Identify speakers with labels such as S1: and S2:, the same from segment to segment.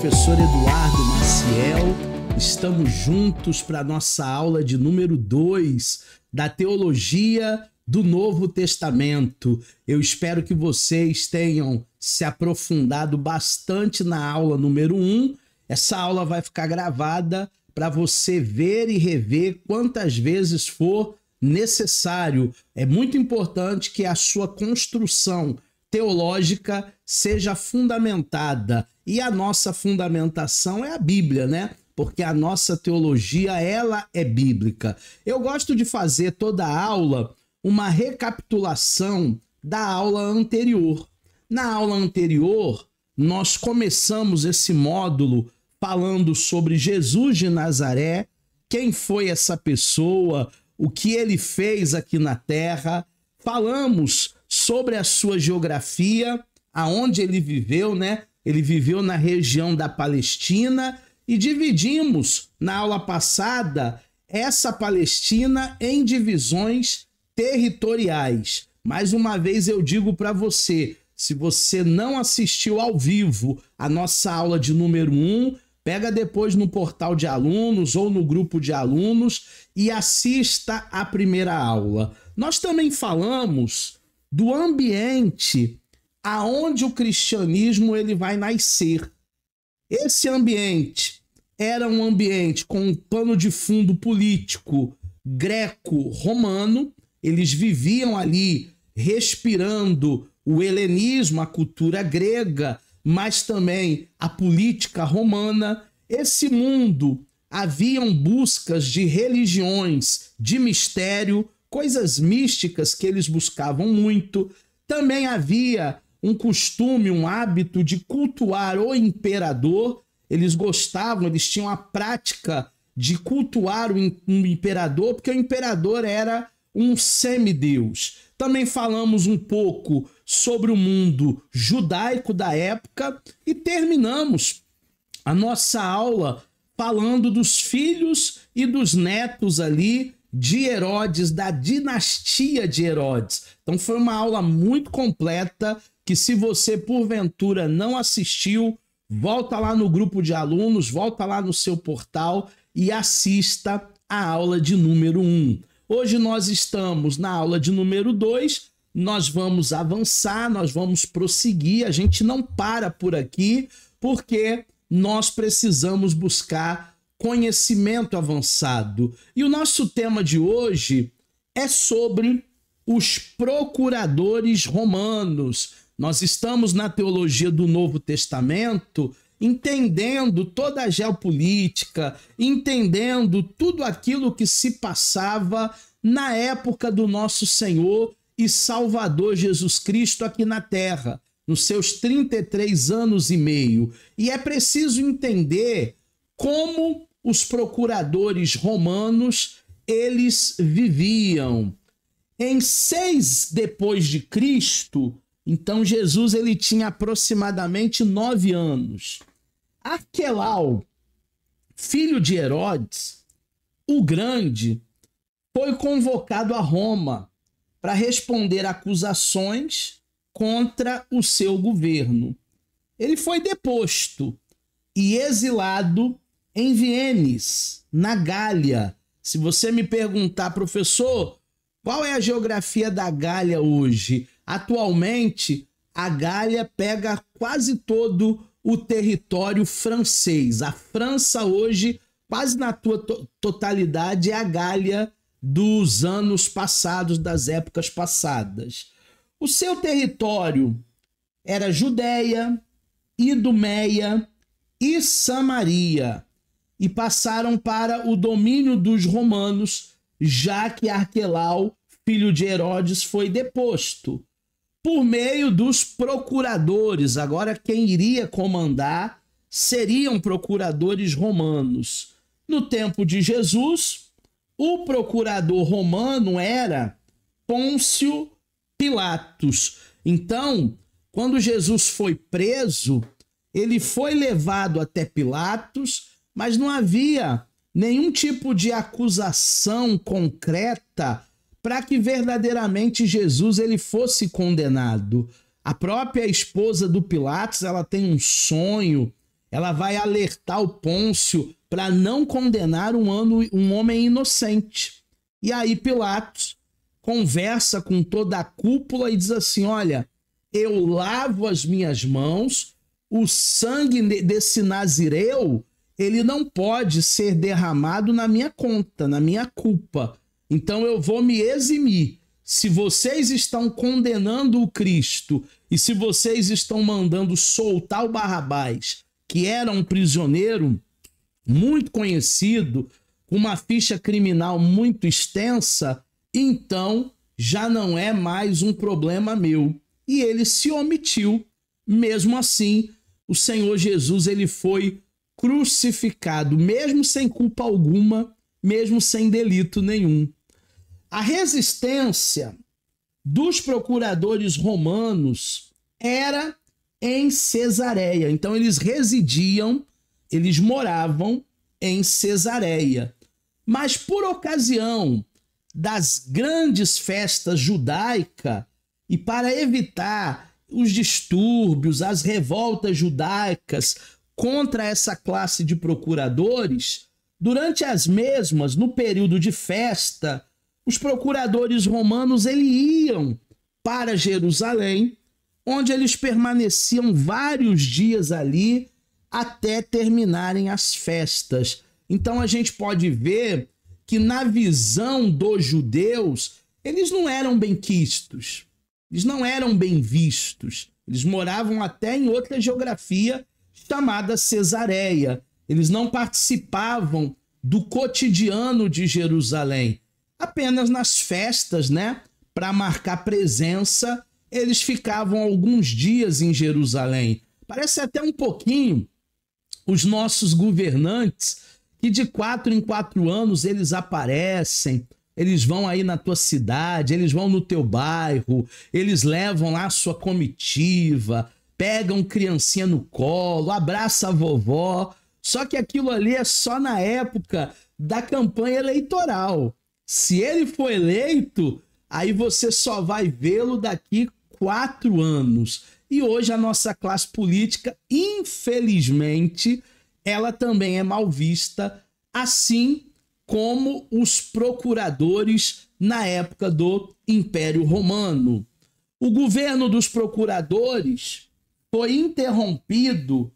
S1: professor Eduardo Maciel. Estamos juntos para a nossa aula de número 2 da Teologia do Novo Testamento. Eu espero que vocês tenham se aprofundado bastante na aula número 1. Essa aula vai ficar gravada para você ver e rever quantas vezes for necessário. É muito importante que a sua construção teológica seja fundamentada. E a nossa fundamentação é a Bíblia, né? Porque a nossa teologia, ela é bíblica. Eu gosto de fazer toda a aula uma recapitulação da aula anterior. Na aula anterior, nós começamos esse módulo falando sobre Jesus de Nazaré, quem foi essa pessoa, o que ele fez aqui na Terra. Falamos sobre a sua geografia, aonde ele viveu, né? Ele viveu na região da Palestina e dividimos, na aula passada, essa Palestina em divisões territoriais. Mais uma vez eu digo para você, se você não assistiu ao vivo a nossa aula de número 1, pega depois no portal de alunos ou no grupo de alunos e assista a primeira aula. Nós também falamos do ambiente aonde o cristianismo ele vai nascer. Esse ambiente era um ambiente com um pano de fundo político greco-romano. Eles viviam ali respirando o helenismo, a cultura grega, mas também a política romana. Esse mundo, haviam buscas de religiões, de mistério, coisas místicas que eles buscavam muito. Também havia um costume, um hábito de cultuar o imperador. Eles gostavam, eles tinham a prática de cultuar um imperador, porque o imperador era um semideus. Também falamos um pouco sobre o mundo judaico da época e terminamos a nossa aula falando dos filhos e dos netos ali de Herodes, da dinastia de Herodes. Então foi uma aula muito completa que, se você porventura não assistiu, volta lá no grupo de alunos, volta lá no seu portal e assista a aula de número 1. Hoje nós estamos na aula de número 2, nós vamos avançar, nós vamos prosseguir, a gente não para por aqui, porque nós precisamos buscar conhecimento avançado. E o nosso tema de hoje é sobre os procuradores romanos. Nós estamos na teologia do Novo Testamento, entendendo toda a geopolítica, entendendo tudo aquilo que se passava na época do nosso Senhor e Salvador Jesus Cristo aqui na Terra, nos seus 33 anos e meio. E é preciso entender como os procuradores romanos, eles viviam. Em 6 depois de Cristo, então Jesus ele tinha aproximadamente 9 anos. Arquelau, filho de Herodes, o Grande, foi convocado a Roma para responder acusações contra o seu governo. Ele foi deposto e exilado em Vienes, na Gália. Se você me perguntar, professor, qual é a geografia da Gália hoje? Atualmente, a Gália pega quase todo o território francês. A França hoje, quase na totalidade, é a Gália dos anos passados, das épocas passadas. O seu território era Judéia, Idumeia e Samaria, e passaram para o domínio dos romanos, já que Arquelau, filho de Herodes, foi deposto por meio dos procuradores. Agora quem iria comandar seriam procuradores romanos. No tempo de Jesus, o procurador romano era Pôncio Pilatos. Então, quando Jesus foi preso, ele foi levado até Pilatos, mas não havia nenhum tipo de acusação concreta para que verdadeiramente Jesus ele fosse condenado. A própria esposa do Pilatos, ela tem um sonho, ela vai alertar o Pôncio para não condenar um homem inocente. E aí Pilatos conversa com toda a cúpula e diz assim: olha, eu lavo as minhas mãos, o sangue desse nazireu, ele não pode ser derramado na minha conta, na minha culpa. Então eu vou me eximir. Se vocês estão condenando o Cristo e se vocês estão mandando soltar o Barrabás, que era um prisioneiro muito conhecido, com uma ficha criminal muito extensa, então já não é mais um problema meu. E ele se omitiu. Mesmo assim, o Senhor Jesus ele foi crucificado, mesmo sem culpa alguma, mesmo sem delito nenhum. A resistência dos procuradores romanos era em Cesareia. Então eles residiam, eles moravam em Cesareia. Mas por ocasião das grandes festas judaicas e para evitar os distúrbios, as revoltas judaicas contra essa classe de procuradores, durante as mesmas, no período de festa, os procuradores romanos iam para Jerusalém, onde eles permaneciam vários dias ali até terminarem as festas. Então a gente pode ver que na visão dos judeus, eles não eram benquistos, eles não eram bem vistos. Eles moravam até em outra geografia chamada Cesareia. Eles não participavam do cotidiano de Jerusalém. Apenas nas festas, né? Para marcar presença, eles ficavam alguns dias em Jerusalém. Parece até um pouquinho os nossos governantes, que de 4 em 4 anos eles aparecem, eles vão aí na tua cidade, eles vão no teu bairro, eles levam lá a sua comitiva, pegam criancinha no colo, abraça a vovó. Só que aquilo ali é só na época da campanha eleitoral. Se ele for eleito, aí você só vai vê-lo daqui 4 anos. E hoje a nossa classe política, infelizmente, ela também é mal vista, assim como os procuradores na época do Império Romano. O governo dos procuradores foi interrompido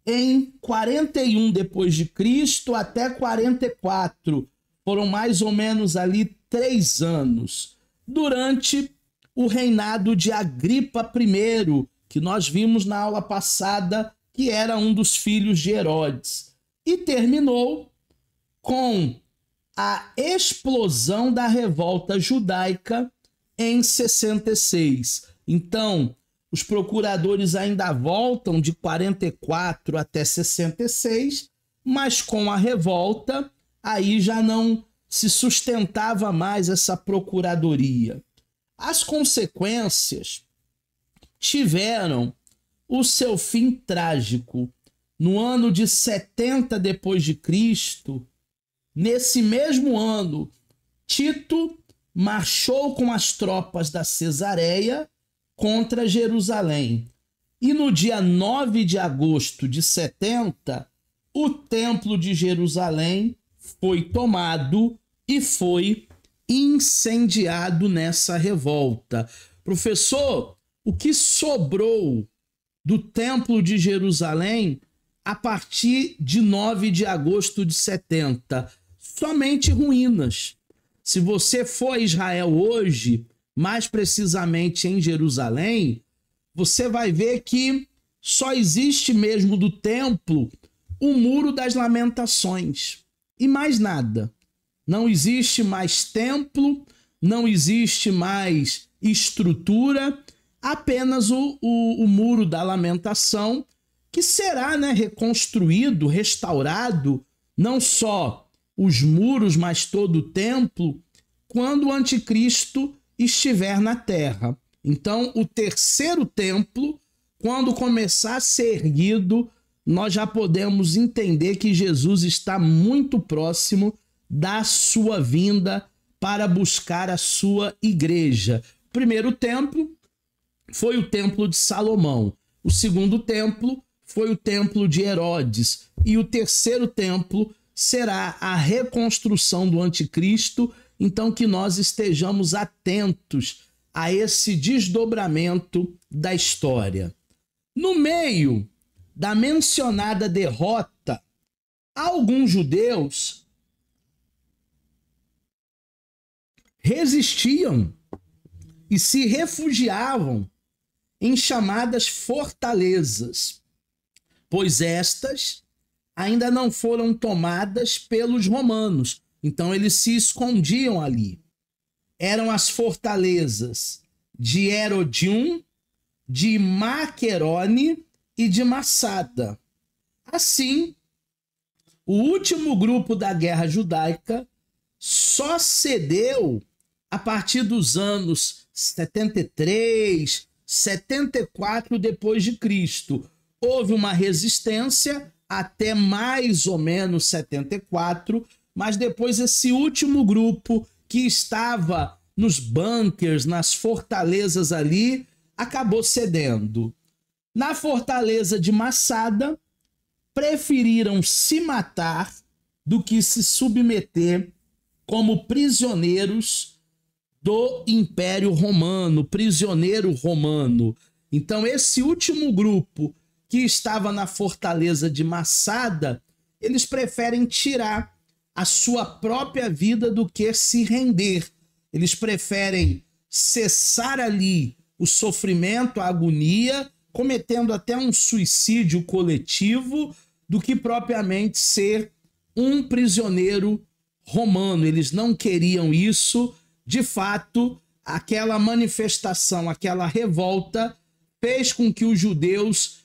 S1: em 41 depois de Cristo até 44. Foram mais ou menos ali 3 anos. Durante o reinado de Agripa I, que nós vimos na aula passada, que era um dos filhos de Herodes. E terminou com a explosão da revolta judaica em 66. Então, os procuradores ainda voltam de 44 até 66, mas com a revolta, aí já não se sustentava mais essa procuradoria. As consequências tiveram o seu fim trágico. No ano de 70 depois de Cristo, nesse mesmo ano, Tito marchou com as tropas da Cesareia contra Jerusalém. E no dia 9 de agosto de 70, o Templo de Jerusalém foi tomado e foi incendiado nessa revolta. Professor, o que sobrou do Templo de Jerusalém a partir de 9 de agosto de 70? Somente ruínas. Se você for a Israel hoje, mais precisamente em Jerusalém, você vai ver que só existe mesmo do templo o Muro das Lamentações e mais nada. Não existe mais templo, não existe mais estrutura, apenas o Muro da Lamentação, que será, né, reconstruído, restaurado, não só os muros, mas todo o templo, quando o anticristo estiver na terra. Então, o terceiro templo, quando começar a ser erguido, nós já podemos entender que Jesus está muito próximo da sua vinda para buscar a sua igreja. O primeiro templo foi o Templo de Salomão. O segundo templo foi o templo de Herodes. E o terceiro templo será a reconstrução do anticristo. Então que nós estejamos atentos a esse desdobramento da história. No meio da mencionada derrota, alguns judeus resistiam e se refugiavam em chamadas fortalezas, pois estas ainda não foram tomadas pelos romanos. Então eles se escondiam ali. Eram as fortalezas de Herodium, de Maquerone e de Massada. Assim, o último grupo da guerra judaica só cedeu a partir dos anos 73, 74 depois de Cristo. Houve uma resistência até mais ou menos 74, mas depois esse último grupo que estava nos bunkers, nas fortalezas ali, acabou cedendo. Na fortaleza de Massada, preferiram se matar do que se submeter como prisioneiros do Império Romano, prisioneiro romano. Então, esse último grupo que estava na fortaleza de Massada, eles preferem tirar a sua própria vida do que se render. Eles preferem cessar ali o sofrimento, a agonia, cometendo até um suicídio coletivo, do que propriamente ser um prisioneiro romano. Eles não queriam isso. De fato, aquela manifestação, aquela revolta fez com que os judeus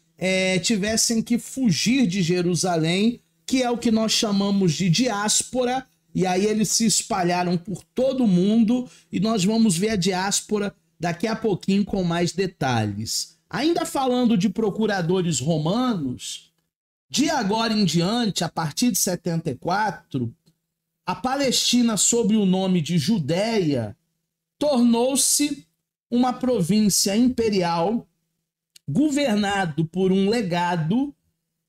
S1: tivessem que fugir de Jerusalém, que é o que nós chamamos de diáspora, e aí eles se espalharam por todo o mundo, e nós vamos ver a diáspora daqui a pouquinho com mais detalhes. Ainda falando de procuradores romanos, de agora em diante, a partir de 74, a Palestina, sob o nome de Judéia, tornou-se uma província imperial, governado por um legado,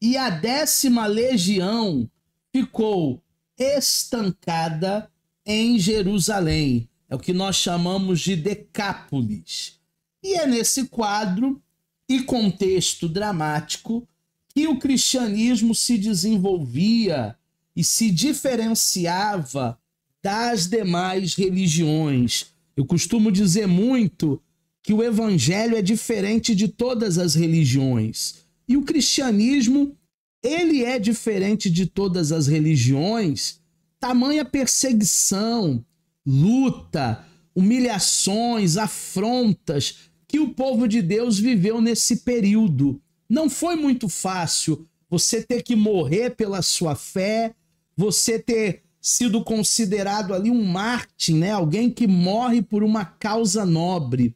S1: e a 10ª legião ficou estancada em Jerusalém. É o que nós chamamos de Decápolis. E é nesse quadro e contexto dramático que o cristianismo se desenvolvia e se diferenciava das demais religiões. Eu costumo dizer muito que o evangelho é diferente de todas as religiões. E o cristianismo, ele é diferente de todas as religiões. Tamanha perseguição, luta, humilhações, afrontas que o povo de Deus viveu nesse período. Não foi muito fácil você ter que morrer pela sua fé, você ter sido considerado ali um mártir, né? Alguém que morre por uma causa nobre.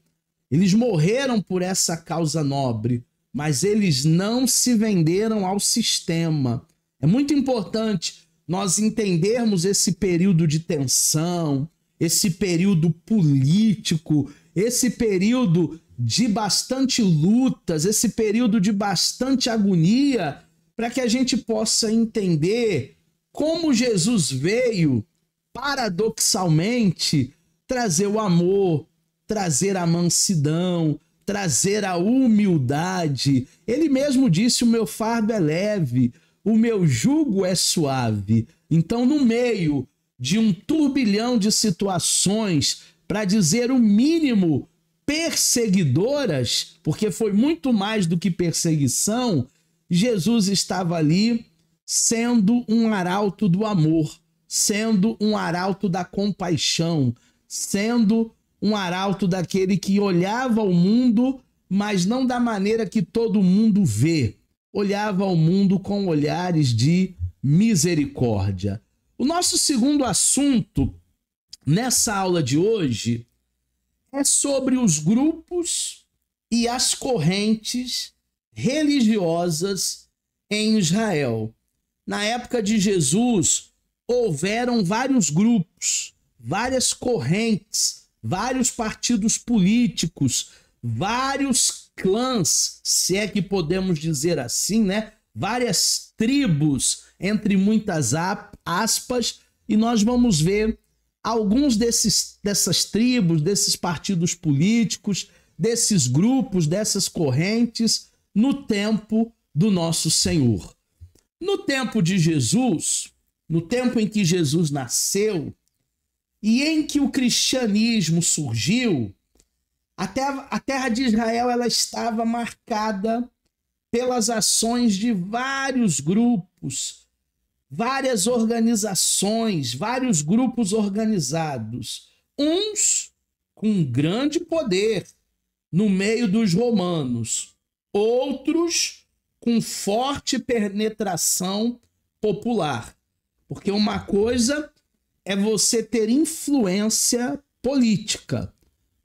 S1: Eles morreram por essa causa nobre, mas eles não se venderam ao sistema. É muito importante nós entendermos esse período de tensão, esse período político, esse período de bastante lutas, esse período de bastante agonia, para que a gente possa entender como Jesus veio, paradoxalmente, trazer o amor, trazer a mansidão, trazer a humildade. Ele mesmo disse: o meu fardo é leve, o meu jugo é suave. Então, no meio de um turbilhão de situações, para dizer o mínimo, perseguidoras, porque foi muito mais do que perseguição, Jesus estava ali sendo um arauto do amor, sendo um arauto da compaixão, sendo um arauto daquele que olhava ao mundo, mas não da maneira que todo mundo vê. Olhava ao mundo com olhares de misericórdia. O nosso segundo assunto nessa aula de hoje é sobre os grupos e as correntes religiosas em Israel. Na época de Jesus, houveram vários grupos, várias correntes, vários partidos políticos, vários clãs, se é que podemos dizer assim, né? Várias tribos, entre muitas aspas, e nós vamos ver alguns dessas tribos, desses partidos políticos, desses grupos, dessas correntes, no tempo do nosso Senhor. No tempo de Jesus, no tempo em que Jesus nasceu e em que o cristianismo surgiu, a terra de Israel ela estava marcada pelas ações de vários grupos, várias organizações, vários grupos organizados, uns com grande poder no meio dos romanos, outros com forte penetração popular. Porque uma coisa é você ter influência política,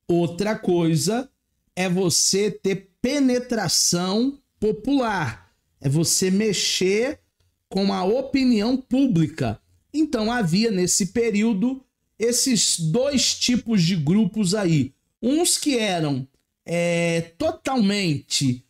S1: outra coisa é você ter penetração popular, é você mexer com a opinião pública. Então havia nesse período esses dois tipos de grupos aí. Uns que eram totalmente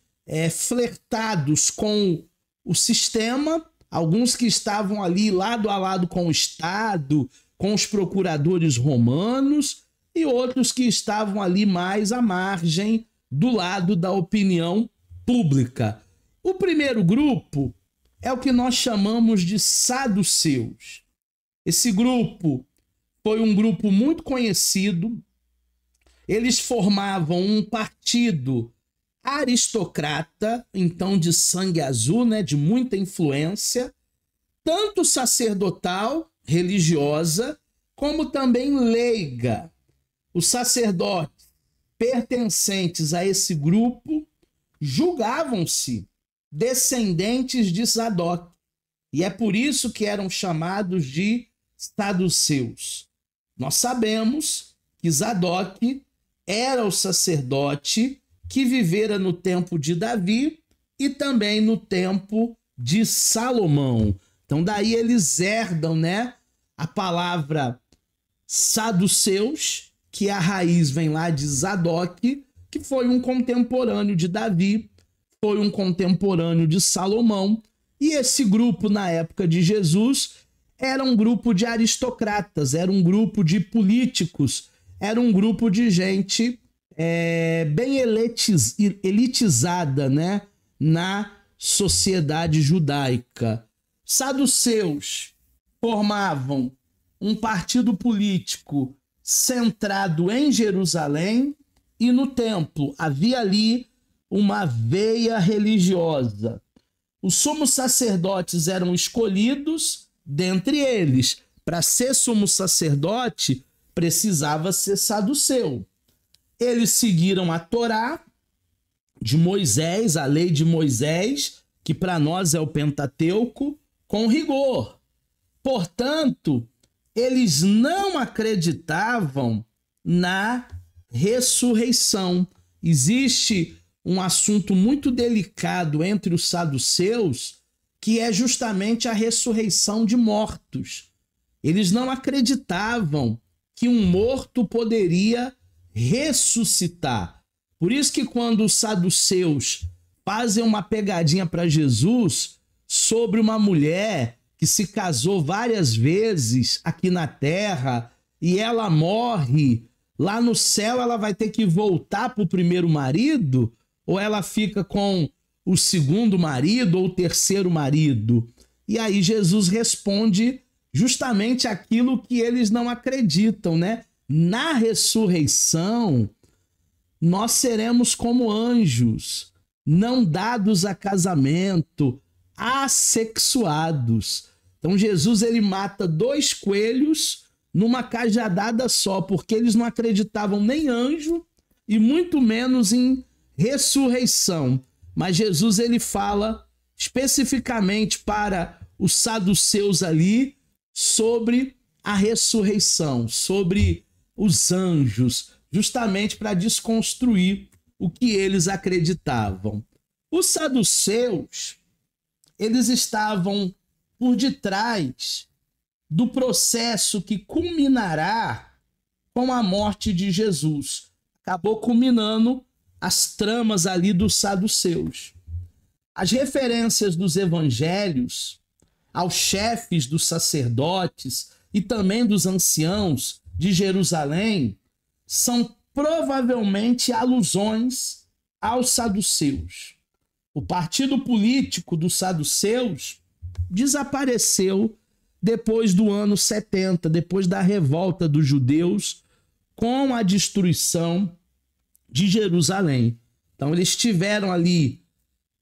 S1: flertados com o sistema, alguns que estavam ali lado a lado com o Estado, com os procuradores romanos, e outros que estavam ali mais à margem do lado da opinião pública. O primeiro grupo é o que nós chamamos de saduceus. Esse grupo foi um grupo muito conhecido. Eles formavam um partido aristocrata, então de sangue azul, né, de muita influência, tanto sacerdotal, religiosa, como também leiga. Os sacerdotes pertencentes a esse grupo julgavam-se descendentes de Zadok, e é por isso que eram chamados de saduceus. Nós sabemos que Zadok era o sacerdote que vivera no tempo de Davi e também no tempo de Salomão. Então daí eles herdam, né, a palavra saduceus, que a raiz vem lá de Zadok, que foi um contemporâneo de Davi, foi um contemporâneo de Salomão, e esse grupo na época de Jesus era um grupo de aristocratas, era um grupo de políticos, era um grupo de gente bem elitizada, né, na sociedade judaica. Saduceus formavam um partido político centrado em Jerusalém, e no templo havia ali uma veia religiosa. Os sumos sacerdotes eram escolhidos dentre eles. Para ser sumo sacerdote, precisava ser saduceu. Eles seguiram a Torá de Moisés, a lei de Moisés, que para nós é o Pentateuco, com rigor. Portanto, eles não acreditavam na ressurreição. Existe um assunto muito delicado entre os saduceus, que é justamente a ressurreição de mortos. Eles não acreditavam que um morto poderia ressuscitar. Por isso que quando os saduceus fazem uma pegadinha para Jesus sobre uma mulher que se casou várias vezes aqui na terra e ela morre, lá no céu ela vai ter que voltar para o primeiro marido, ou ela fica com o segundo marido ou o terceiro marido? E aí Jesus responde justamente aquilo que eles não acreditam, né? Na ressurreição, nós seremos como anjos, não dados a casamento, assexuados. Então Jesus ele mata 2 coelhos numa cajadada só, porque eles não acreditavam nem em anjo e muito menos em ressurreição. Mas Jesus ele fala especificamente para os saduceus ali sobre a ressurreição, sobre os anjos, justamente para desconstruir o que eles acreditavam. Os saduceus, eles estavam por detrás do processo que culminará com a morte de Jesus. Acabou culminando as tramas ali dos saduceus. As referências dos evangelhos aos chefes dos sacerdotes e também dos anciãos de Jerusalém são provavelmente alusões aos saduceus. O partido político dos saduceus desapareceu depois do ano 70, depois da revolta dos judeus com a destruição de Jerusalém. Então eles tiveram ali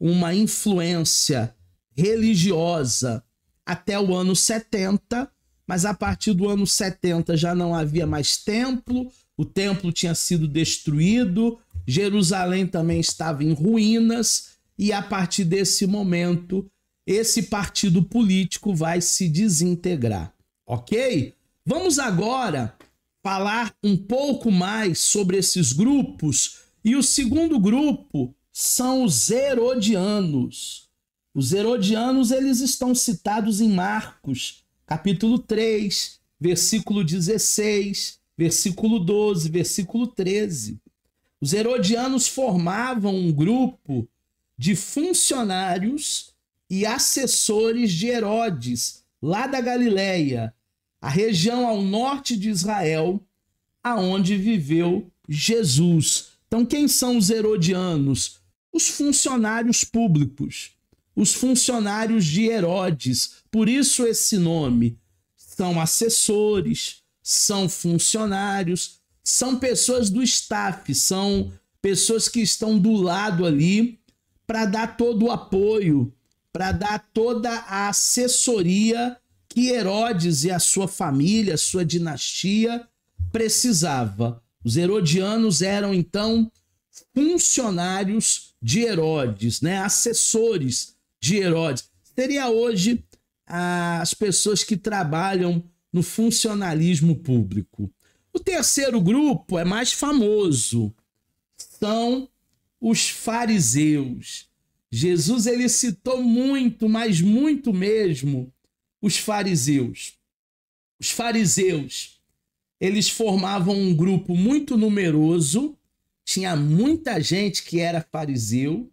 S1: uma influência religiosa até o ano 70, mas a partir do ano 70 já não havia mais templo, o templo tinha sido destruído, Jerusalém também estava em ruínas, e a partir desse momento, esse partido político vai se desintegrar, ok? Vamos agora falar um pouco mais sobre esses grupos, e o segundo grupo são os herodianos. Os herodianos, eles estão citados em Marcos, capítulo 3, versículo 16, versículo 12, versículo 13. Os herodianos formavam um grupo de funcionários e assessores de Herodes, lá da Galileia, a região ao norte de Israel, aonde viveu Jesus. Então, quem são os herodianos? Os funcionários públicos, os funcionários de Herodes. Por isso esse nome. São assessores, são funcionários, são pessoas do staff, são pessoas que estão do lado ali para dar todo o apoio, para dar toda a assessoria que Herodes e a sua família, a sua dinastia precisava. Os herodianos eram, então, funcionários de Herodes, né? Assessores de Herodes. Seria hoje as pessoas que trabalham no funcionalismo público. O terceiro grupo é mais famoso, são os fariseus. Jesus, ele citou muito, mas muito mesmo, os fariseus. Os fariseus, eles formavam um grupo muito numeroso, tinha muita gente que era fariseu.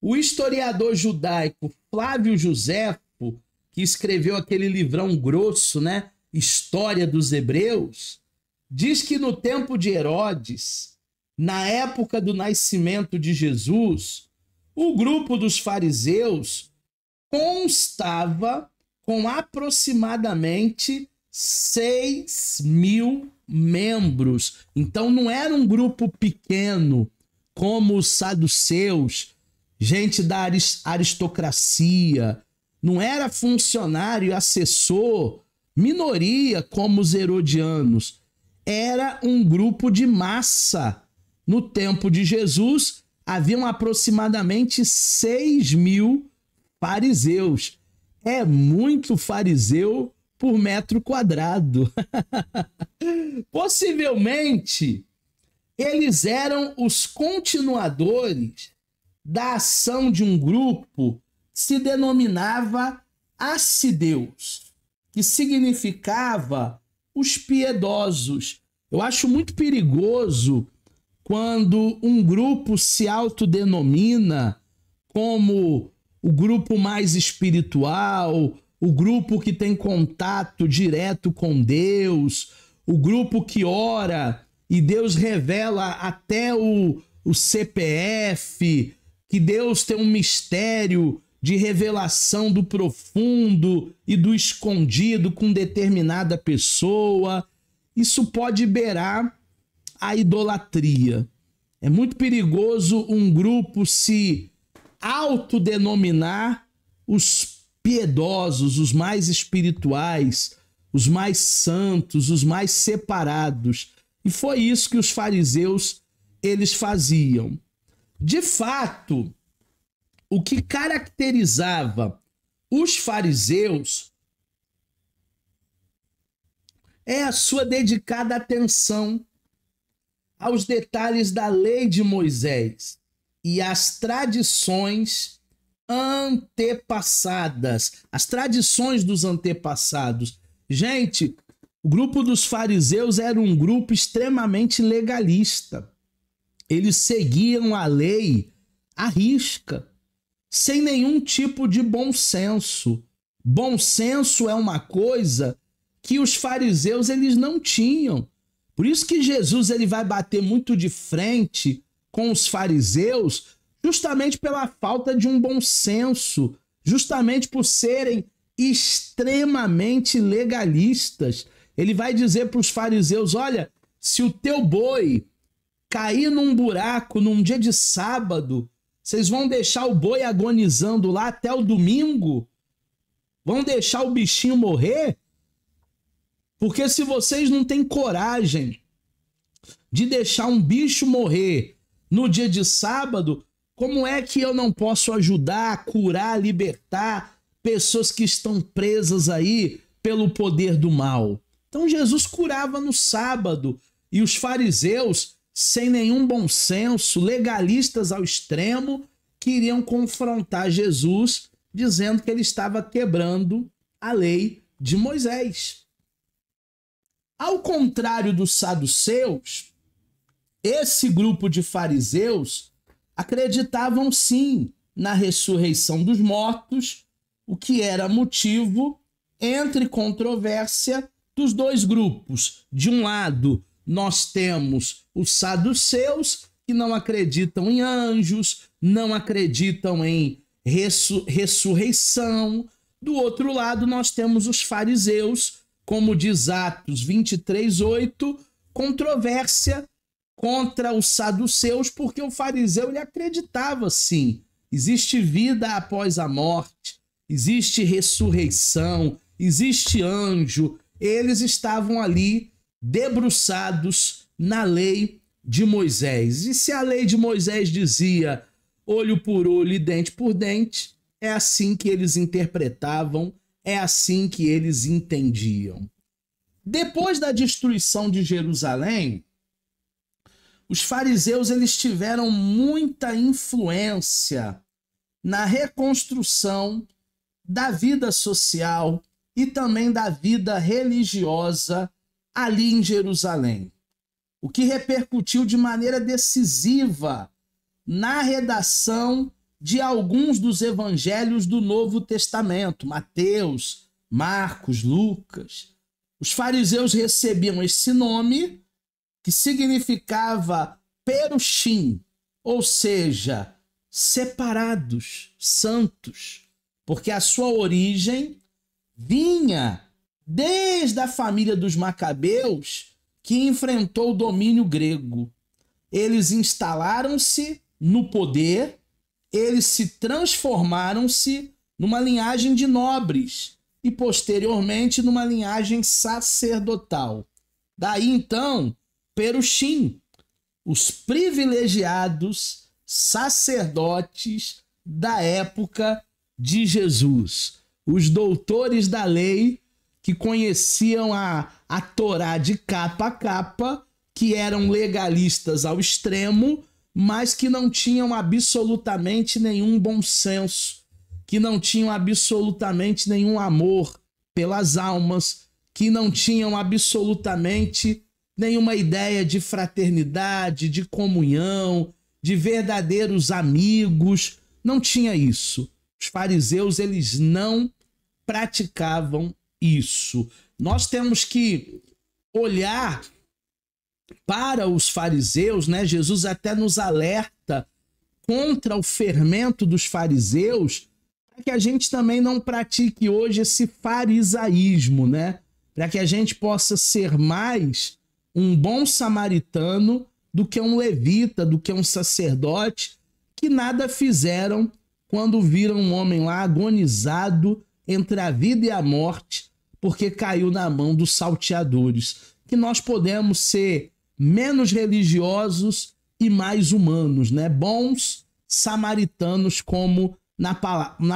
S1: O historiador judaico Flávio Joséfo, que escreveu aquele livrão grosso, né? História dos Hebreus, diz que no tempo de Herodes, na época do nascimento de Jesus, o grupo dos fariseus constava com aproximadamente 6.000 membros. Então não era um grupo pequeno como os saduceus, gente da aristocracia, não era funcionário e assessor, minoria como os herodianos. Era um grupo de massa. No tempo de Jesus, haviam aproximadamente 6.000 fariseus. É muito fariseu por metro quadrado. Possivelmente, eles eram os continuadores da ação de um grupo que se denominava assideus, que significava os piedosos. Eu acho muito perigoso quando um grupo se autodenomina como o grupo mais espiritual, o grupo que tem contato direto com Deus, o grupo que ora e Deus revela até o CPF, que Deus tem um mistério de revelação do profundo e do escondido com determinada pessoa. Isso pode beirar a idolatria. É muito perigoso um grupo se autodenominar os piedosos, os mais espirituais, os mais santos, os mais separados. E foi isso que os fariseus eles faziam. De fato, o que caracterizava os fariseus é a sua dedicada atenção aos detalhes da lei de Moisés e às tradições antepassadas, as tradições dos antepassados. Gente, o grupo dos fariseus era um grupo extremamente legalista. eles seguiam a lei à risca, sem nenhum tipo de bom senso. Bom senso é uma coisa que os fariseus eles não tinham. Por isso que Jesus ele vai bater muito de frente com os fariseus, justamente pela falta de um bom senso, justamente por serem extremamente legalistas. Ele vai dizer para os fariseus: olha, se o teu boi cair num buraco num dia de sábado, vocês vão deixar o boi agonizando lá até o domingo? Vão deixar o bichinho morrer? Porque se vocês não têm coragem de deixar um bicho morrer no dia de sábado, como é que eu não posso ajudar, curar, libertar pessoas que estão presas aí pelo poder do mal? Então Jesus curava no sábado e os fariseus, sem nenhum bom senso, legalistas ao extremo, queriam confrontar Jesus, dizendo que ele estava quebrando a lei de Moisés. Ao contrário dos saduceus, esse grupo de fariseus acreditavam sim na ressurreição dos mortos, o que era motivo entre controvérsia dos dois grupos. De um lado, nós temos os saduceus, que não acreditam em anjos, não acreditam em ressurreição. Do outro lado, nós temos os fariseus, como diz Atos 23:8, controvérsia contra os saduceus, porque o fariseu ele acreditava sim, existe vida após a morte, existe ressurreição, existe anjo. Eles estavam ali debruçados na lei de Moisés. E se a lei de Moisés dizia olho por olho e dente por dente, é assim que eles interpretavam, é assim que eles entendiam. Depois da destruição de Jerusalém, os fariseus eles tiveram muita influência na reconstrução da vida social e também da vida religiosa ali em Jerusalém, o que repercutiu de maneira decisiva na redação de alguns dos evangelhos do Novo Testamento, Mateus, Marcos, Lucas. Os fariseus recebiam esse nome, que significava perushim, ou seja, separados, santos, porque a sua origem vinha desde a família dos Macabeus, que enfrentou o domínio grego. Eles instalaram-se no poder, eles se transformaram-se numa linhagem de nobres e, posteriormente, numa linhagem sacerdotal. Daí, então, perushim, os privilegiados sacerdotes da época de Jesus, os doutores da lei que conheciam a Torá de capa a capa, que eram legalistas ao extremo, mas que não tinham absolutamente nenhum bom senso, que não tinham absolutamente nenhum amor pelas almas, que não tinham absolutamente nenhuma ideia de fraternidade, de comunhão, de verdadeiros amigos. Não tinha isso. Os fariseus, eles não praticavam isso. Nós temos que olhar para os fariseus, né? Jesus até nos alerta contra o fermento dos fariseus, para que a gente também não pratique hoje esse farisaísmo, né? Para que a gente possa ser mais um bom samaritano do que um levita, do que um sacerdote, que nada fizeram quando viram um homem lá agonizado entre a vida e a morte, porque caiu na mão dos salteadores. Que nós podemos ser menos religiosos e mais humanos, né? Bons samaritanos, como na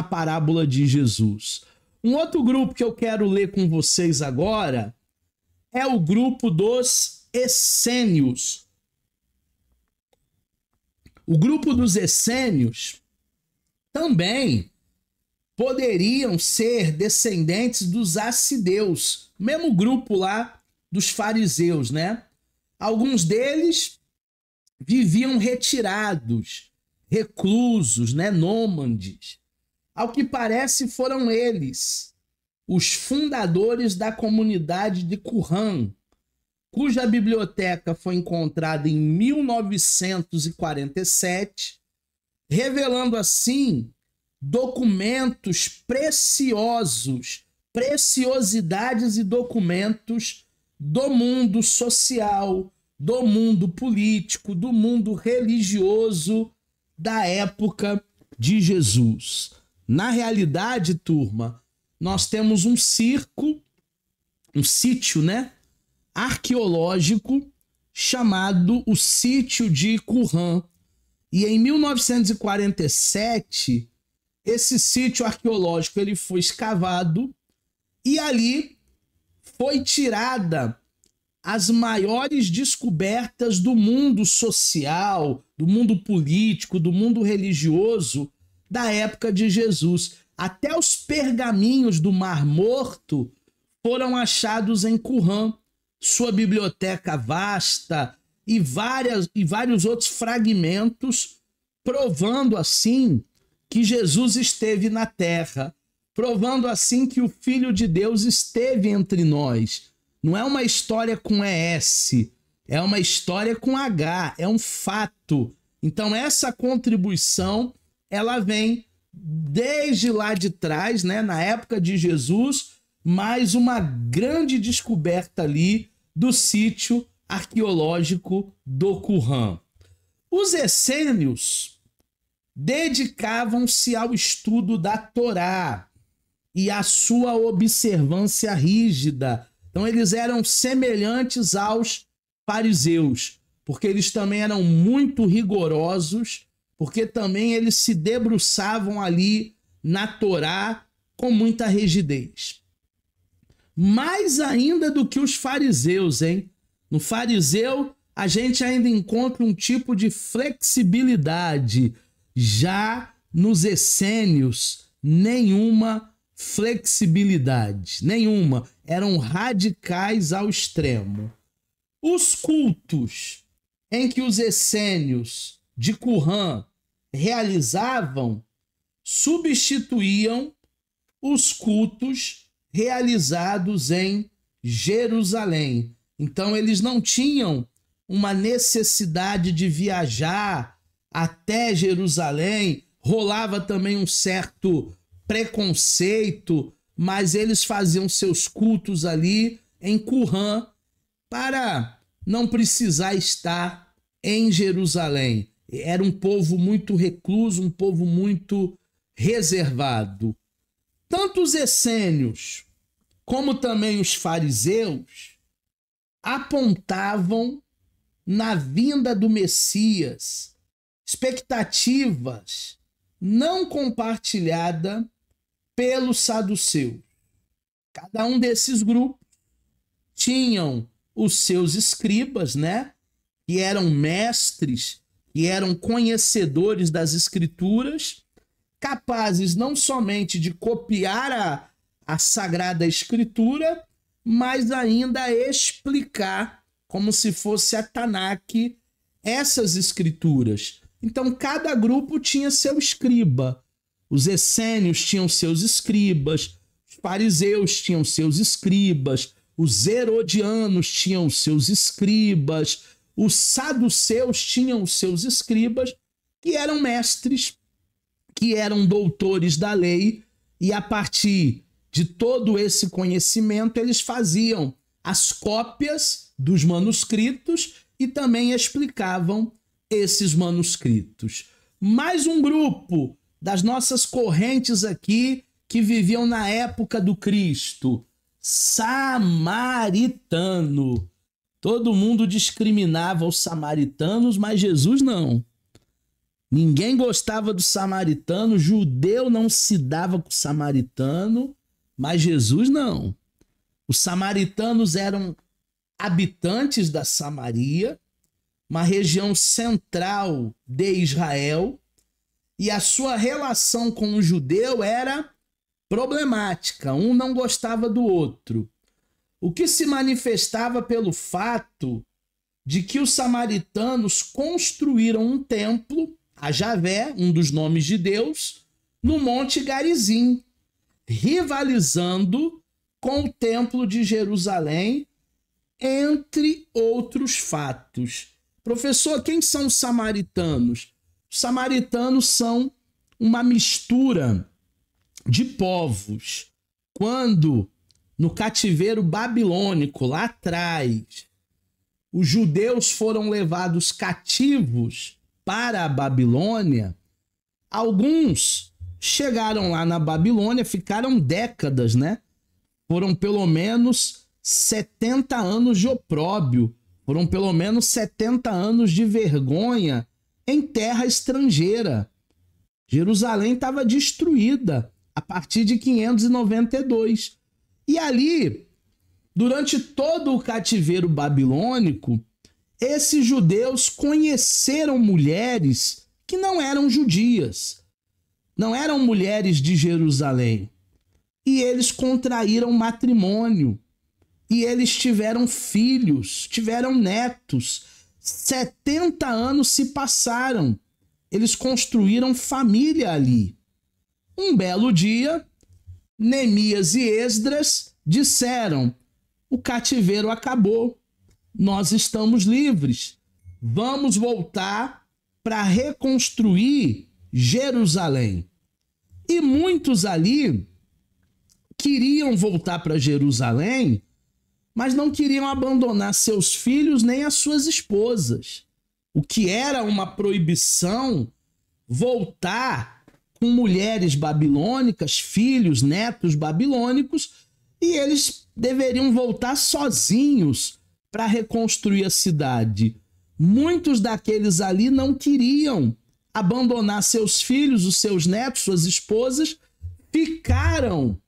S1: parábola de Jesus. Um outro grupo que eu quero ler com vocês agora é o grupo dos essênios. O grupo dos essênios também poderiam ser descendentes dos ascideus, mesmo grupo lá dos fariseus, né? Alguns deles viviam retirados, reclusos, né, nômades. Ao que parece, foram eles os fundadores da comunidade de Qumran, cuja biblioteca foi encontrada em 1947, revelando assim documentos preciosos, preciosidades e documentos do mundo social, do mundo político, do mundo religioso da época de Jesus. Na realidade, turma, nós temos um sítio, né, arqueológico chamado o Sítio de Qumran. E em 1947, esse sítio arqueológico ele foi escavado e ali foi tirada as maiores descobertas do mundo social, do mundo político, do mundo religioso da época de Jesus. Até os pergaminhos do Mar Morto foram achados em Qumran, sua biblioteca vasta e vários outros fragmentos, provando assim que Jesus esteve na terra, provando assim que o Filho de Deus esteve entre nós. Não é uma história com ES, é uma história com H, é um fato. Então essa contribuição, ela vem desde lá de trás, né, na época de Jesus, mais uma grande descoberta ali do sítio arqueológico do Qumran. Os essênios dedicavam-se ao estudo da Torá e à sua observância rígida. Então eles eram semelhantes aos fariseus, porque eles também eram muito rigorosos, porque também eles se debruçavam ali na Torá com muita rigidez. Mais ainda do que os fariseus, hein? No fariseu, a gente ainda encontra um tipo de flexibilidade. Já nos essênios, nenhuma flexibilidade, nenhuma. Eram radicais ao extremo. Os cultos em que os essênios de Qumran realizavam substituíam os cultos realizados em Jerusalém. Então eles não tinham uma necessidade de viajar até Jerusalém, rolava também um certo preconceito, mas eles faziam seus cultos ali em Qumran para não precisar estar em Jerusalém. Era um povo muito recluso, um povo muito reservado. Tanto os essênios como também os fariseus apontavam na vinda do Messias expectativas não compartilhadas pelos saduceus. Cada um desses grupos tinham os seus escribas, né? Que eram mestres, que eram conhecedores das escrituras, capazes não somente de copiar a Sagrada Escritura, mas ainda explicar, como se fosse a Tanakh, essas escrituras. Então, cada grupo tinha seu escriba. Os essênios tinham seus escribas, os fariseus tinham seus escribas, os herodianos tinham seus escribas, os saduceus tinham seus escribas, que eram mestres, que eram doutores da lei, e a partir de todo esse conhecimento eles faziam as cópias dos manuscritos e também explicavam esses manuscritos. Mais um grupo das nossas correntes aqui que viviam na época do Cristo, samaritano. Todo mundo discriminava os samaritanos, mas Jesus não. Ninguém gostava do samaritano, judeu não se dava com o samaritano, mas Jesus não. Os samaritanos eram habitantes da Samaria, uma região central de Israel, e a sua relação com o judeu era problemática, um não gostava do outro. O que se manifestava pelo fato de que os samaritanos construíram um templo a Javé, um dos nomes de Deus, no Monte Garizim, rivalizando com o Templo de Jerusalém, entre outros fatos. Professor, quem são os samaritanos? Os samaritanos são uma mistura de povos. Quando, no cativeiro babilônico, lá atrás, os judeus foram levados cativos para a Babilônia, alguns chegaram lá na Babilônia, ficaram décadas, né? Foram pelo menos 70 anos de opróbrio, foram pelo menos 70 anos de vergonha em terra estrangeira. Jerusalém estava destruída a partir de 592. E ali, durante todo o cativeiro babilônico, esses judeus conheceram mulheres que não eram judias, não eram mulheres de Jerusalém. E eles contraíram matrimônio. E eles tiveram filhos, tiveram netos. 70 anos se passaram. Eles construíram família ali. Um belo dia, Neemias e Esdras disseram: o cativeiro acabou, nós estamos livres, vamos voltar para reconstruir Jerusalém. E muitos ali queriam voltar para Jerusalém, mas não queriam abandonar seus filhos nem as suas esposas. O que era uma proibição, voltar com mulheres babilônicas, filhos, netos babilônicos, e eles deveriam voltar sozinhos para reconstruir a cidade. Muitos daqueles ali não queriam abandonar seus filhos, os seus netos, suas esposas, ficaram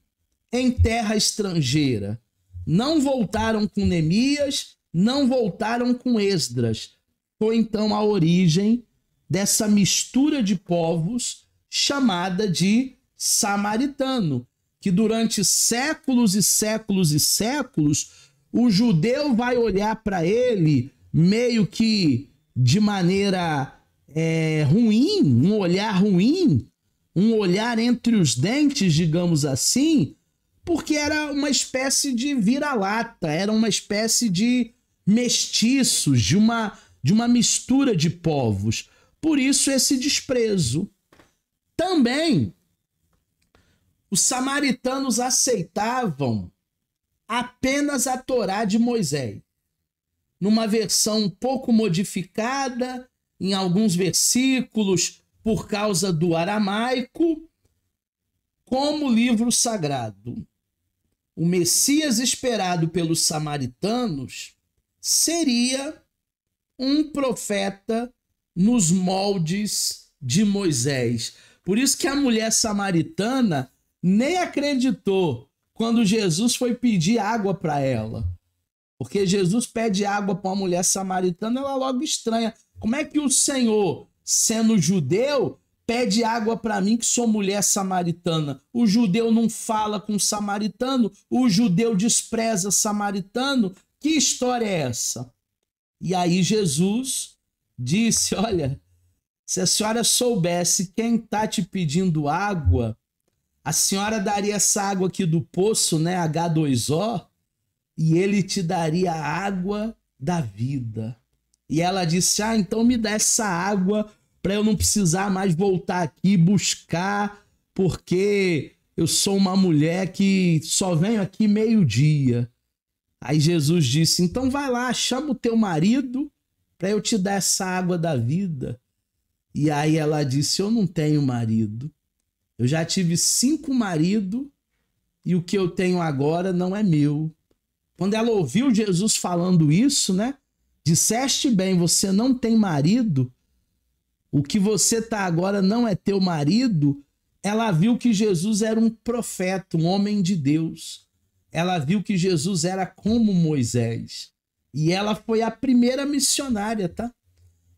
S1: em terra estrangeira. Não voltaram com Neemias, não voltaram com Esdras. Foi então a origem dessa mistura de povos chamada de samaritano, que durante séculos e séculos e séculos o judeu vai olhar para ele meio que de maneira ruim, um olhar ruim, um olhar entre os dentes, digamos assim, porque era uma espécie de vira-lata, era uma espécie de mestiços, de uma mistura de povos. Por isso esse desprezo. Também os samaritanos aceitavam apenas a Torá de Moisés, numa versão um pouco modificada, em alguns versículos, por causa do aramaico, como livro sagrado. O Messias esperado pelos samaritanos seria um profeta nos moldes de Moisés. Por isso que a mulher samaritana nem acreditou quando Jesus foi pedir água para ela. Porque Jesus pede água para uma mulher samaritana, ela logo estranha. Como é que o Senhor, sendo judeu, pede água para mim que sou mulher samaritana? O judeu não fala com o samaritano, o judeu despreza samaritano. Que história é essa? E aí Jesus disse: olha, se a senhora soubesse quem está te pedindo água, a senhora daria essa água aqui do poço, né, H2O, e ele te daria a água da vida. E ela disse: ah, então me dá essa água para eu não precisar mais voltar aqui buscar, porque eu sou uma mulher que só venho aqui meio-dia. Aí Jesus disse: então vai lá, chama o teu marido para eu te dar essa água da vida. E aí ela disse: eu não tenho marido. Eu já tive 5 maridos e o que eu tenho agora não é meu. Quando ela ouviu Jesus falando isso, né? Disseste bem, você não tem marido, o que você está agora não é teu marido. Ela viu que Jesus era um profeta, um homem de Deus. Ela viu que Jesus era como Moisés. E ela foi a primeira missionária, tá?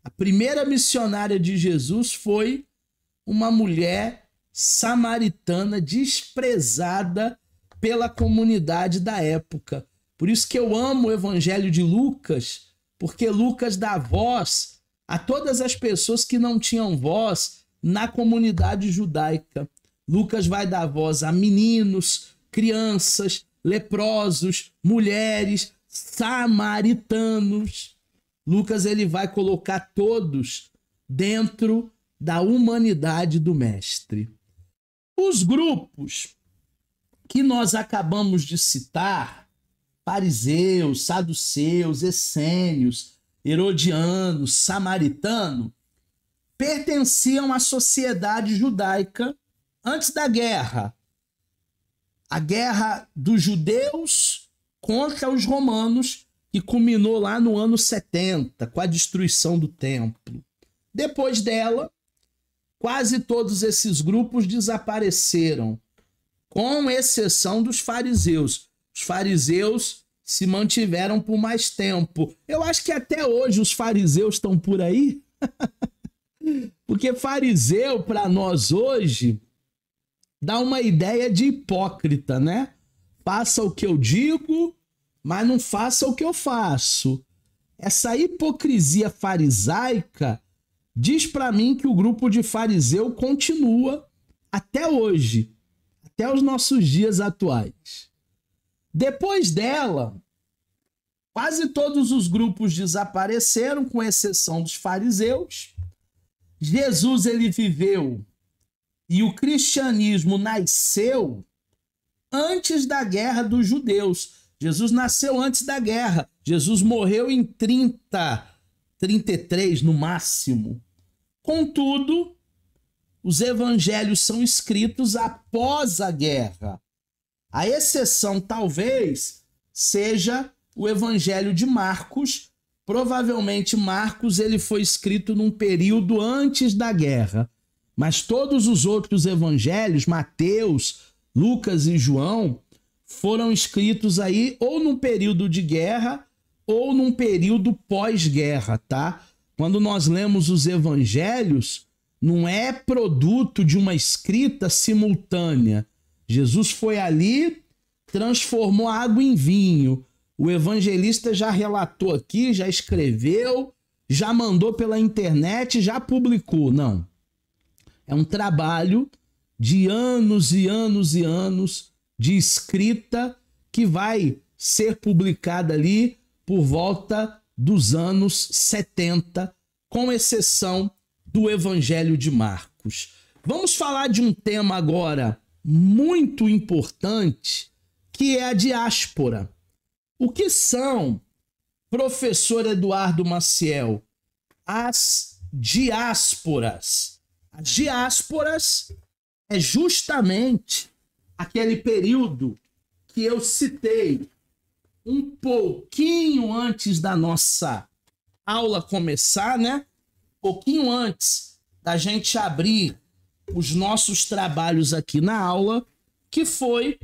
S1: A primeira missionária de Jesus foi uma mulher samaritana desprezada pela comunidade da época. Por isso que eu amo o Evangelho de Lucas, porque Lucas dá voz a todas as pessoas que não tinham voz na comunidade judaica. Lucas vai dar voz a meninos, crianças, leprosos, mulheres, samaritanos. Lucas ele vai colocar todos dentro da humanidade do mestre. Os grupos que nós acabamos de citar, fariseus, saduceus, essênios, herodianos, samaritano, pertenciam à sociedade judaica antes da guerra. A guerra dos judeus contra os romanos, que culminou lá no ano 70, com a destruição do templo. Depois dela, quase todos esses grupos desapareceram, com exceção dos fariseus. Os fariseus se mantiveram por mais tempo. Eu acho que até hoje os fariseus estão por aí. Porque fariseu, para nós hoje, dá uma ideia de hipócrita, né? Faça o que eu digo, mas não faça o que eu faço. Essa hipocrisia farisaica diz para mim que o grupo de fariseu continua até hoje, até os nossos dias atuais. Depois dela, quase todos os grupos desapareceram, com exceção dos fariseus. Jesus ele viveu e o cristianismo nasceu antes da guerra dos judeus. Jesus nasceu antes da guerra. Jesus morreu em 33 no máximo. Contudo, os evangelhos são escritos após a guerra. A exceção, talvez, seja o evangelho de Marcos. Provavelmente, Marcos ele foi escrito num período antes da guerra. Mas todos os outros evangelhos, Mateus, Lucas e João, foram escritos aí ou num período de guerra ou num período pós-guerra, tá? Quando nós lemos os evangelhos, não é produto de uma escrita simultânea. Jesus foi ali, transformou a água em vinho. O evangelista já relatou aqui, já escreveu, já mandou pela internet, já publicou. Não. É um trabalho de anos e anos e anos de escrita que vai ser publicada ali por volta dos anos 70, com exceção do Evangelho de Marcos. Vamos falar de um tema agora muito importante, que é a diáspora. O que são, professor Eduardo Maciel, as diásporas? As diásporas é justamente aquele período que eu citei um pouquinho antes da nossa aula começar, né? Pouquinho antes da gente abrir os nossos trabalhos aqui na aula, que foi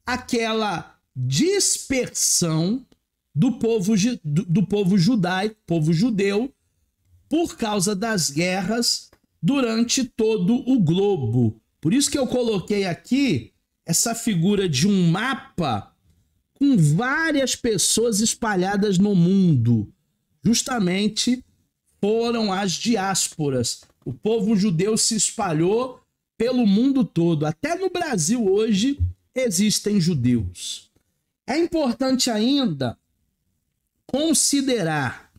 S1: aquela dispersão do povo judaico, povo judeu, por causa das guerras durante todo o globo. Por isso que eu coloquei aqui essa figura de um mapa com várias pessoas espalhadas no mundo. Justamente foram as diásporas. O povo judeu se espalhou pelo mundo todo. Até no Brasil hoje existem judeus. É importante ainda considerar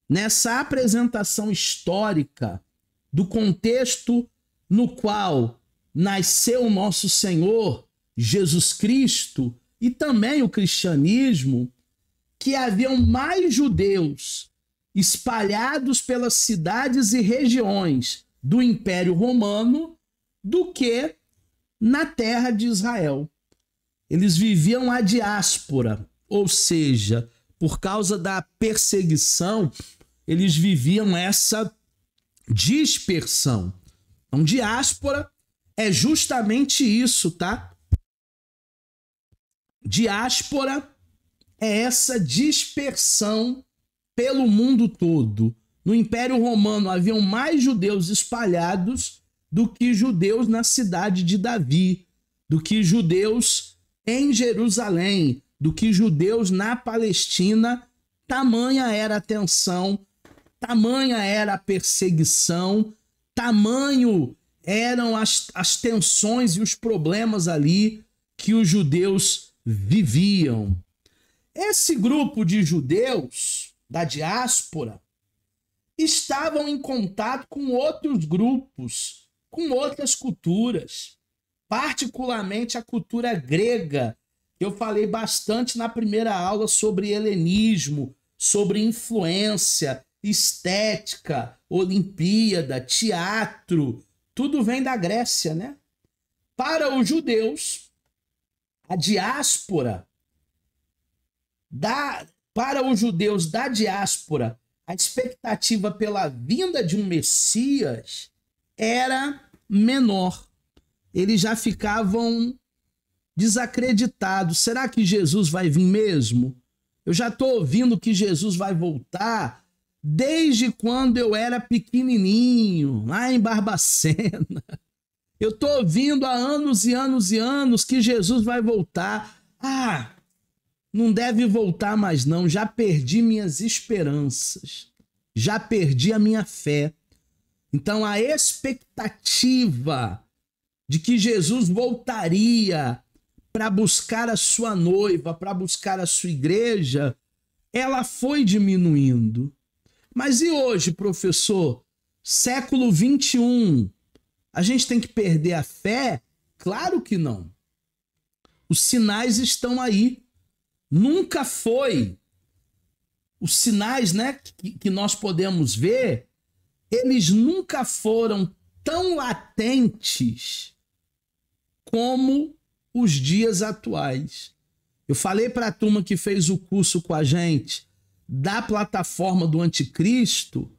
S1: nessa apresentação histórica do contexto no qual nasceu o nosso Senhor Jesus Cristo e também o cristianismo, que haviam mais judeus espalhados pelas cidades e regiões do Império Romano do que na terra de Israel. Eles viviam a diáspora, ou seja, por causa da perseguição, eles viviam essa dispersão. Então, diáspora é justamente isso, tá? Diáspora é essa dispersão pelo mundo todo. No Império Romano haviam mais judeus espalhados do que judeus na cidade de Davi, do que judeus em Jerusalém, do que judeus na Palestina Tamanha era a tensão, tamanha era a perseguição, tamanho eram as tensões e os problemas ali que os judeus viviam. Esse grupo de judeus da diáspora estavam em contato com outros grupos, com outras culturas, particularmente a cultura grega. Eu falei bastante na primeira aula sobre helenismo, sobre influência, estética, Olimpíada, teatro, tudo vem da Grécia, né? Para os judeus, a diáspora, para os judeus da diáspora, a expectativa pela vinda de um Messias era menor. Eles já ficavam desacreditados. Será que Jesus vai vir mesmo? Eu já estou ouvindo que Jesus vai voltar desde quando eu era pequenininho, lá em Barbacena. Eu estou ouvindo há anos e anos e anos que Jesus vai voltar. Não deve voltar mais não, já perdi minhas esperanças, já perdi a minha fé. Então a expectativa de que Jesus voltaria para buscar a sua noiva, para buscar a sua igreja, ela foi diminuindo. Mas e hoje, professor? Século 21, a gente tem que perder a fé? Claro que não. Os sinais estão aí. Nunca foi. Os sinais, né, que nós podemos ver, eles nunca foram tão latentes como os dias atuais. Eu falei para a turma que fez o curso com a gente da plataforma do anticristo,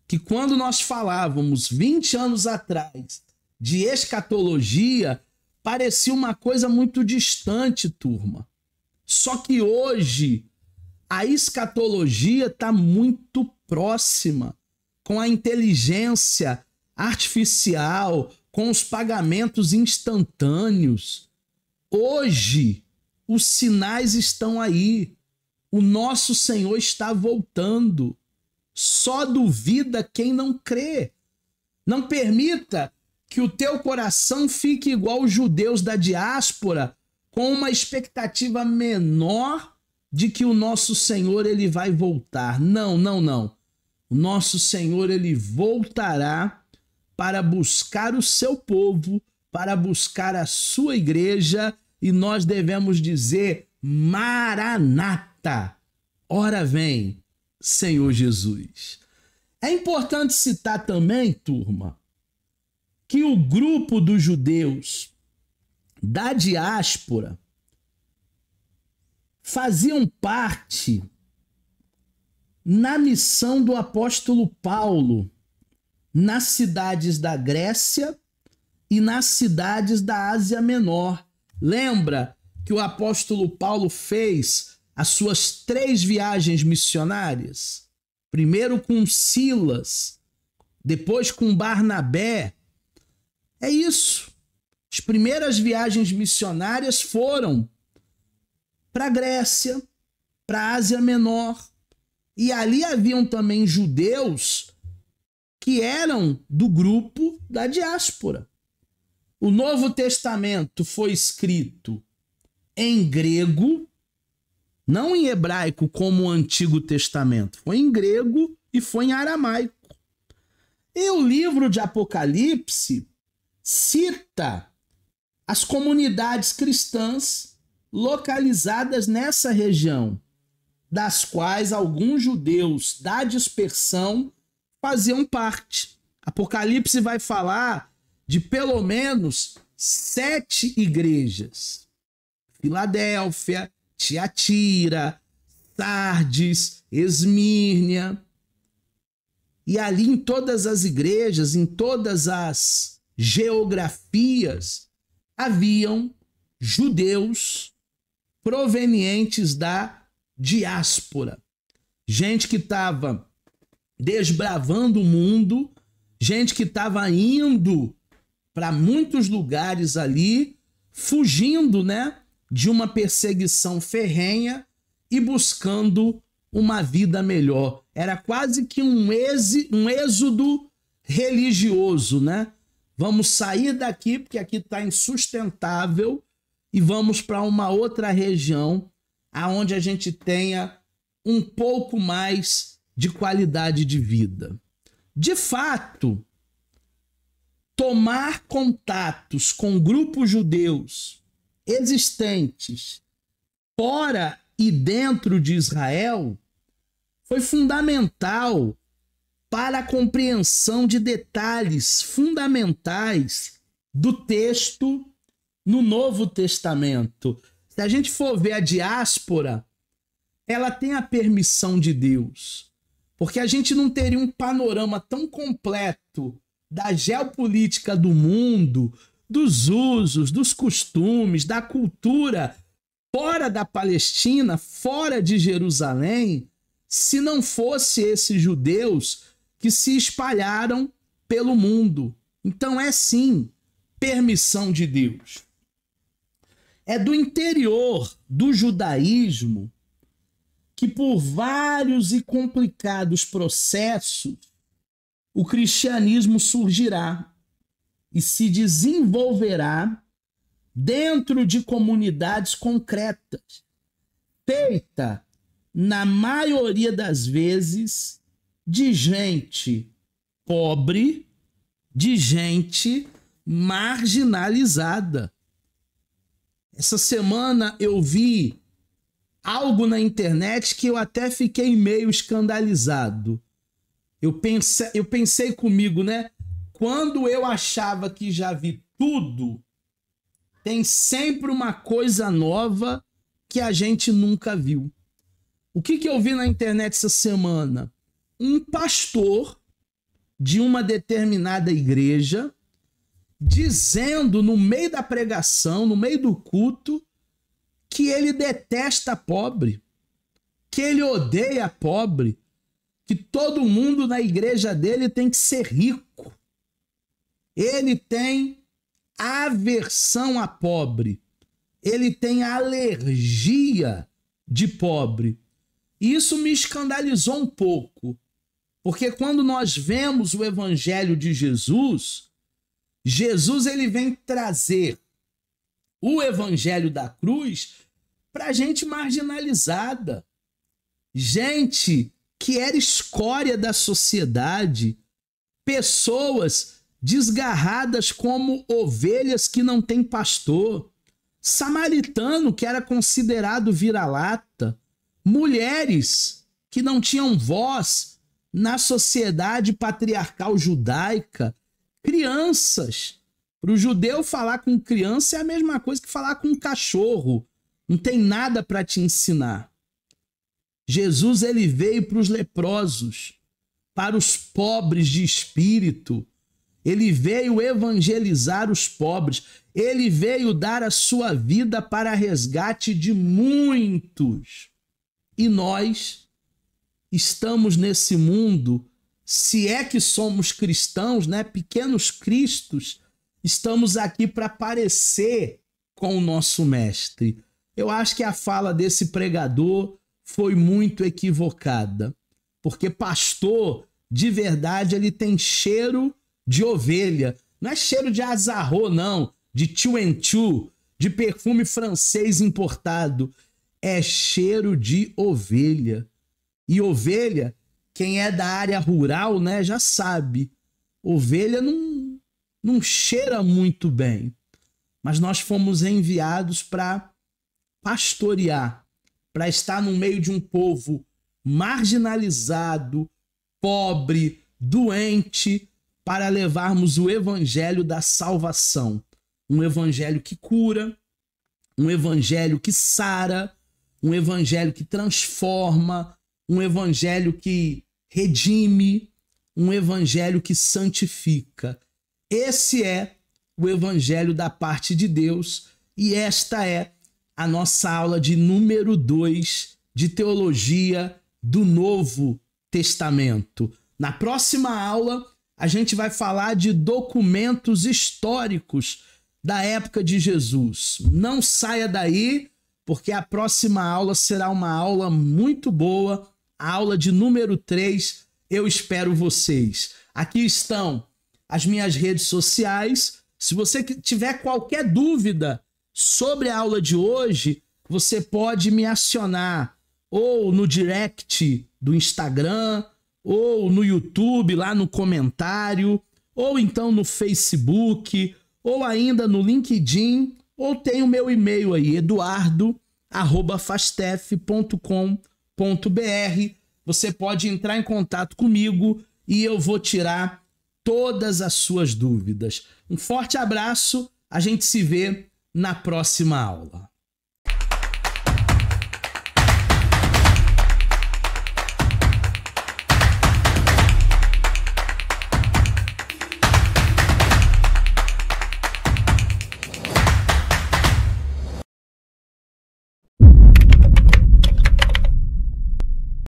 S1: que quando nós falávamos 20 anos atrás de escatologia, parecia uma coisa muito distante, turma. Só que hoje a escatologia está muito próxima, com a inteligência artificial, com os pagamentos instantâneos. Hoje os sinais estão aí. O nosso Senhor está voltando. Só duvida quem não crê. Não permita que o teu coração fique igual os judeus da diáspora, com uma expectativa menor de que o nosso Senhor ele vai voltar. Não, não, não. O nosso Senhor ele voltará para buscar o seu povo, para buscar a sua igreja, e nós devemos dizer: Maranata, ora vem, Senhor Jesus. É importante citar também, turma, que o grupo dos judeus da diáspora faziam parte na missão do apóstolo Paulo nas cidades da Grécia e nas cidades da Ásia Menor. Lembra que o apóstolo Paulo fez as suas 3 viagens missionárias? Primeiro com Silas, depois com Barnabé. É isso. As primeiras viagens missionárias foram para a Grécia, para a Ásia Menor. E ali haviam também judeus que eram do grupo da diáspora. O Novo Testamento foi escrito em grego, não em hebraico como o Antigo Testamento. Foi em grego e foi em aramaico. E o livro de Apocalipse cita as comunidades cristãs localizadas nessa região, das quais alguns judeus da dispersão faziam parte. Apocalipse vai falar de pelo menos 7 igrejas: Filadélfia, Tiatira, Sardes, Esmírnia. E ali em todas as igrejas, em todas as geografias, haviam judeus provenientes da diáspora. Gente que estava desbravando o mundo, gente que estava indo para muitos lugares ali, fugindo, né, de uma perseguição ferrenha e buscando uma vida melhor. Era quase que um êxodo religioso, né? Vamos sair daqui porque aqui está insustentável e vamos para uma outra região aonde a gente tenha um pouco mais de qualidade de vida. De fato, tomar contatos com grupos judeus existentes fora e dentro de Israel foi fundamental para a compreensão de detalhes fundamentais do texto no Novo Testamento. Se a gente for ver a diáspora, ela tem a permissão de Deus, porque a gente não teria um panorama tão completo da geopolítica do mundo, dos usos, dos costumes, da cultura fora da Palestina, fora de Jerusalém, se não fosse esses judeus que se espalharam pelo mundo. Então é sim permissão de Deus. É do interior do judaísmo que, por vários e complicados processos, o cristianismo surgirá e se desenvolverá dentro de comunidades concretas, feita, na maioria das vezes, de gente pobre, de gente marginalizada. Essa semana eu vi algo na internet que eu até fiquei meio escandalizado. Eu pensei comigo, né? Quando eu achava que já vi tudo, tem sempre uma coisa nova que a gente nunca viu. O que eu vi na internet essa semana? Um pastor de uma determinada igreja dizendo no meio da pregação, no meio do culto, que ele detesta pobre, que ele odeia pobre, que todo mundo na igreja dele tem que ser rico. Ele tem aversão a pobre. Ele tem alergia de pobre. E isso me escandalizou um pouco, porque quando nós vemos o evangelho de Jesus, Jesus ele vem trazer o evangelho da cruz para gente marginalizada, gente que era escória da sociedade, pessoas desgarradas como ovelhas que não têm pastor, samaritano que era considerado vira-lata, mulheres que não tinham voz na sociedade patriarcal judaica, crianças. Para o judeu, falar com criança é a mesma coisa que falar com um cachorro. Não tem nada para te ensinar. Jesus ele veio para os leprosos, para os pobres de espírito. Ele veio evangelizar os pobres. Ele veio dar a sua vida para resgate de muitos. E nós estamos nesse mundo, se é que somos cristãos, né? Pequenos cristos, estamos aqui para parecer com o nosso mestre. Eu acho que a fala desse pregador foi muito equivocada, porque pastor, de verdade, ele tem cheiro de ovelha. Não é cheiro de azarro, não, de tchu-en-tchu, de perfume francês importado. É cheiro de ovelha. E ovelha, quem é da área rural, né, já sabe. Ovelha não cheira muito bem. Mas nós fomos enviados para pastorear, para estar no meio de um povo marginalizado, pobre, doente, para levarmos o evangelho da salvação. Um evangelho que cura, um evangelho que sara, um evangelho que transforma, um evangelho que redime, um evangelho que santifica. Esse é o evangelho da parte de Deus e esta é a nossa aula de número 2 de teologia do Novo Testamento. Na próxima aula, a gente vai falar de documentos históricos da época de Jesus. Não saia daí, porque a próxima aula será uma aula muito boa a aula de número 3. Eu espero vocês. Aqui estão as minhas redes sociais. Se você tiver qualquer dúvida sobre a aula de hoje, você pode me acionar ou no direct do Instagram, ou no YouTube, lá no comentário, ou então no Facebook, ou ainda no LinkedIn, ou tem o meu e-mail aí, eduardo@fastef.com.br. Você pode entrar em contato comigo e eu vou tirar todas as suas dúvidas. Um forte abraço, a gente se vê na próxima aula.